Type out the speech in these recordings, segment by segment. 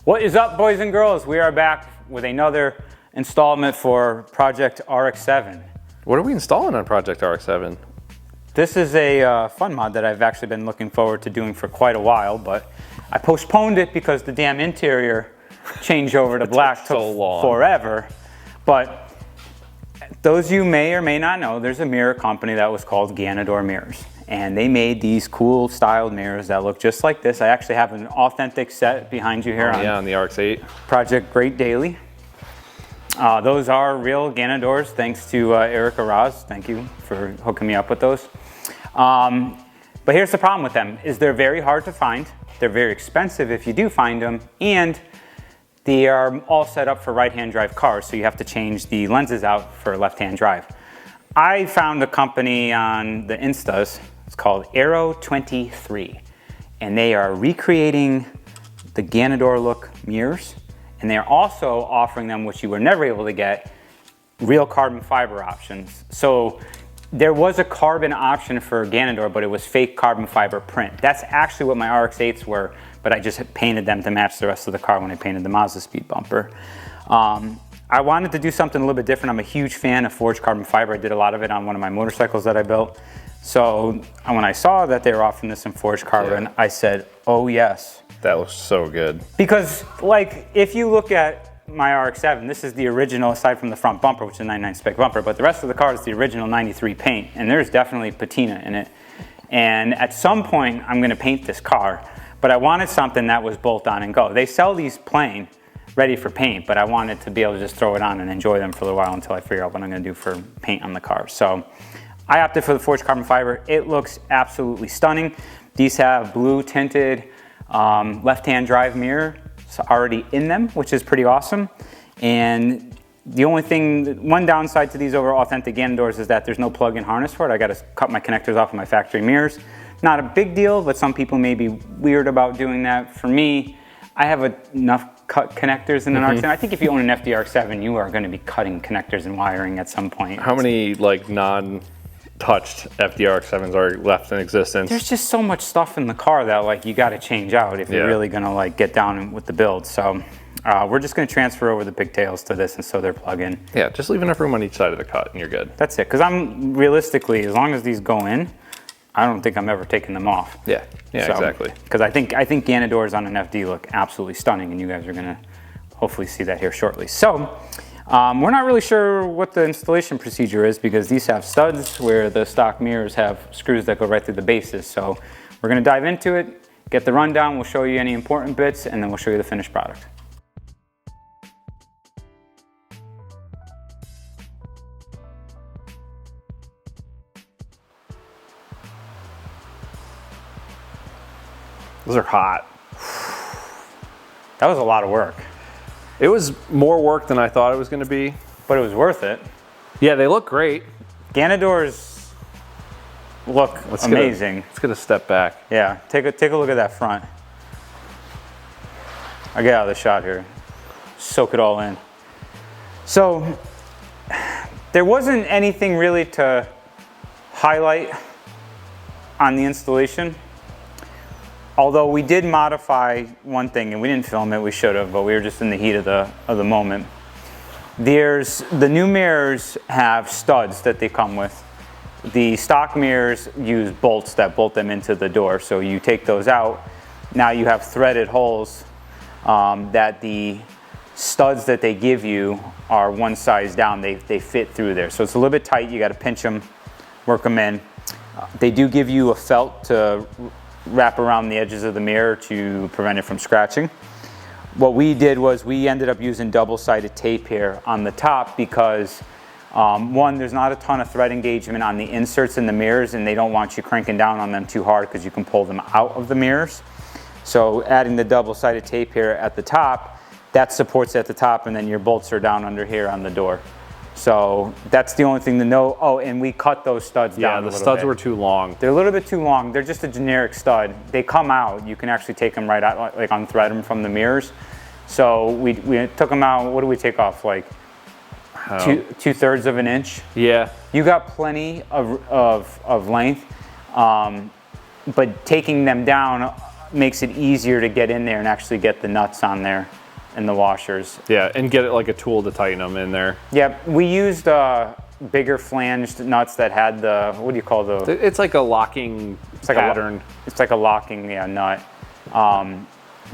What is up, boys and girls? We are back with another installment for Project RX-7. What are we installing on Project RX-7? This is a fun mod that I've actually been looking forward to doing for quite a while, but I postponed it because the damn interior change over to black took so long. Forever. But those you may or may not know, there's a mirror company that was called Ganador Mirrors. And they made these cool styled mirrors that look just like this. I actually have an authentic set behind you here on the RX-8. Project Great Daily. Those are real Ganadors, thanks to Erica Roz. Thank you for hooking me up with those. But here's the problem with them, is they're very hard to find. They're very expensive if you do find them, and they are all set up for right-hand drive cars, so you have to change the lenses out for left-hand drive. I found a company on the Instas. It's called Aero 23, and they are recreating the Ganador look mirrors, and they're also offering them, which you were never able to get, real carbon fiber options. So there was a carbon option for Ganador, but it was fake carbon fiber print. That's actually what my RX-8s were, but I just painted them to match the rest of the car when I painted the Mazda speed bumper. I wanted to do something a little bit different. I'm a huge fan of forged carbon fiber. I did a lot of it on one of my motorcycles that I built. So when I saw that they were offering this in forged carbon, I said, oh yes. That looks so good. Because like, if you look at my RX-7, this is the original, aside from the front bumper, which is a 99 spec bumper, but the rest of the car is the original 93 paint, and there's definitely patina in it. And at some point, I'm gonna paint this car, but I wanted something that was bolt on and go. They sell these plain, ready for paint, but I wanted to be able to just throw it on and enjoy them for a little while until I figure out what I'm gonna do for paint on the car. So I opted for the forged carbon fiber. It looks absolutely stunning. These have blue tinted left-hand drive mirror already in them, which is pretty awesome. And the only thing, one downside to these over authentic Ganadors is that there's no plug-in harness for it. I got to cut my connectors off of my factory mirrors. Not a big deal, but some people may be weird about doing that. For me, I have enough cut connectors in an RX-7. I think if you own an FDRX-7, you are going to be cutting connectors and wiring at some point. How many like non-touched FDRX-7s are left in existence? There's just so much stuff in the car that like you got to change out if you're really going to like get down with the build. So we're just going to transfer over the pigtails to this, and so they're plug-in. Yeah, just leave enough room on each side of the cut and you're good. That's it, because I'm realistically, as long as these go in, I don't think I'm ever taking them off. Yeah, exactly. Because I think Ganadors on an FD look absolutely stunning, and you guys are going to hopefully see that here shortly. So we're not really sure what the installation procedure is, because these have studs where the stock mirrors have screws that go right through the bases. So we're going to dive into it, get the rundown, we'll show you any important bits, and then we'll show you the finished product. Those are hot. That was a lot of work. It was more work than I thought it was going to be. But it was worth it. Yeah, they look great. Ganadors look amazing. Let's get a step back. Yeah, take a look at that front. I'll get out of the shot here. Soak it all in. So, there wasn't anything really to highlight on the installation. Although we did modify one thing, and we didn't film it, we should have, but we were just in the heat of the moment. The new mirrors have studs that they come with. The stock mirrors use bolts that bolt them into the door, so you take those out. Now you have threaded holes that the studs that they give you are one size down. They fit through there, so it's a little bit tight. You got to pinch them, work them in. They do give you a felt to wrap around the edges of the mirror to prevent it from scratching. What we did was we ended up using double-sided tape here on the top because one, there's not a ton of thread engagement on the inserts in the mirrors, and they don't want you cranking down on them too hard because you can pull them out of the mirrors. So adding the double-sided tape here at the top, that supports at the top, and then your bolts are down under here on the door. So that's the only thing to know. Oh, and we cut those studs down a little bit. Yeah, the studs were too long. They're a little bit too long. They're just a generic stud. They come out. You can actually take them right out, like unthread them from the mirrors. So we took them out. What do we take off? Like two-thirds of an inch? Yeah. You got plenty of length, but taking them down makes it easier to get in there and actually get the nuts on there and the washers. Yeah, and get it like a tool to tighten them in there. Yep, we used bigger flanged nuts that had the, what do you call the? It's like a locking pattern. It's like a locking nut.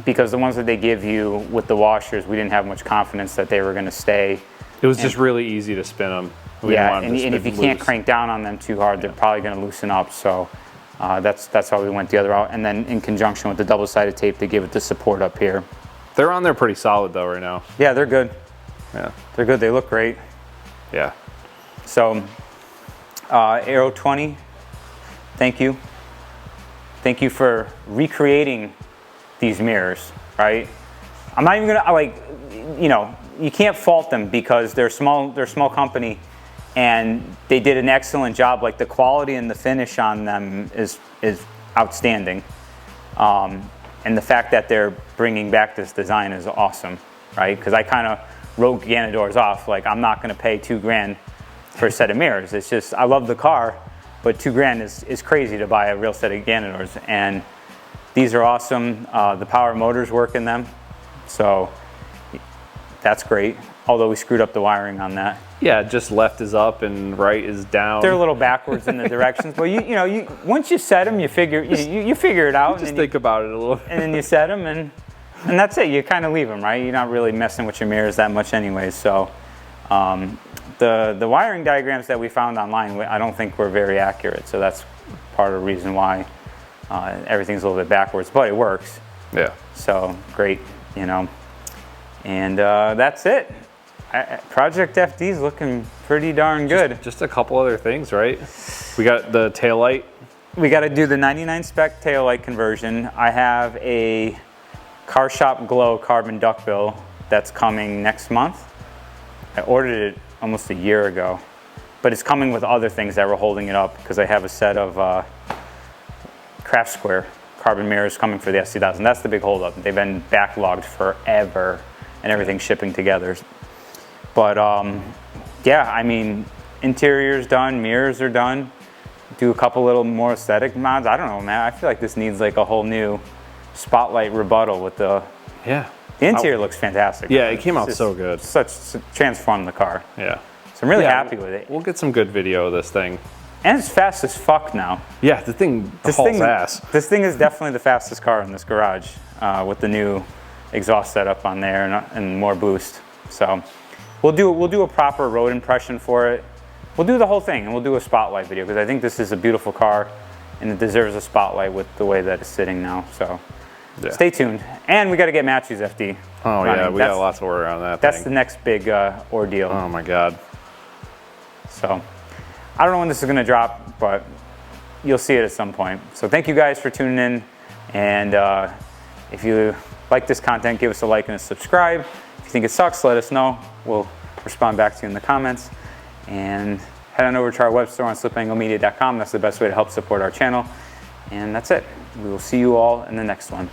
Because the ones that they give you with the washers, we didn't have much confidence that they were going to stay. It was just really easy to spin them. Yeah, and if you can't crank down on them too hard, they're probably going to loosen up. So that's why we went the other route. And then in conjunction with the double-sided tape, they give it the support up here. They're on there pretty solid though right now. Yeah, they're good. Yeah, they're good. They look great. Yeah. So Aero 20, thank you. Thank you for recreating these mirrors, right? I'm not even gonna, like, you know, you can't fault them because they're a small company, and they did an excellent job. Like, the quality and the finish on them is outstanding, and the fact that they're bringing back this design is awesome, right? Because I kind of wrote Ganadors off, like, I'm not gonna pay $2,000 for a set of mirrors. It's just, I love the car, but $2,000 is crazy to buy a real set of Ganadors, and these are awesome. The power motors work in them, so that's great. Although we screwed up the wiring on that. Yeah, just left is up and right is down. They're a little backwards in the directions, but you know, once you set them, you figure it out. Just think about it a little. And then you set them, and that's it. You kind of leave them, right? You're not really messing with your mirrors that much, anyways. So the wiring diagrams that we found online, I don't think were very accurate. So that's part of the reason why. Everything's a little bit backwards, but it works. Yeah. So great, you know. And that's it. Project FD is looking pretty darn good. Just a couple other things, right? We got the taillight. We got to do the 99 spec taillight conversion. I have a Car Shop Glow carbon duckbill that's coming next month. I ordered it almost a year ago, but it's coming with other things that were holding it up because I have a set of Craft Square carbon mirrors coming for the S2000. That's the big holdup. They've been backlogged forever and everything's shipping together. But yeah, I mean, interior's done, mirrors are done. Do a couple little more aesthetic mods. I don't know, man. I feel like this needs like a whole new spotlight rebuttal with the... Yeah. The interior looks fantastic. Yeah, it came out so good. Transformed the car. Yeah. So I'm really happy with it. We'll get some good video of this thing. And it's fast as fuck now. Yeah, the thing hauls ass. This thing is definitely the fastest car in this garage with the new exhaust setup on there and more boost. So we'll do a proper road impression for it. We'll do the whole thing, and we'll do a spotlight video because I think this is a beautiful car and it deserves a spotlight with the way that it's sitting now. So stay tuned. And we got to get Matthew's FD. Oh yeah, we got lots of order on that. That's the next big ordeal. Oh my God. So I don't know when this is going to drop, but you'll see it at some point. So thank you guys for tuning in. And if you like this content, give us a like and a subscribe. If you think it sucks, let us know. We'll respond back to you in the comments. And head on over to our web store on slipanglemedia.com. That's the best way to help support our channel. And that's it. We will see you all in the next one.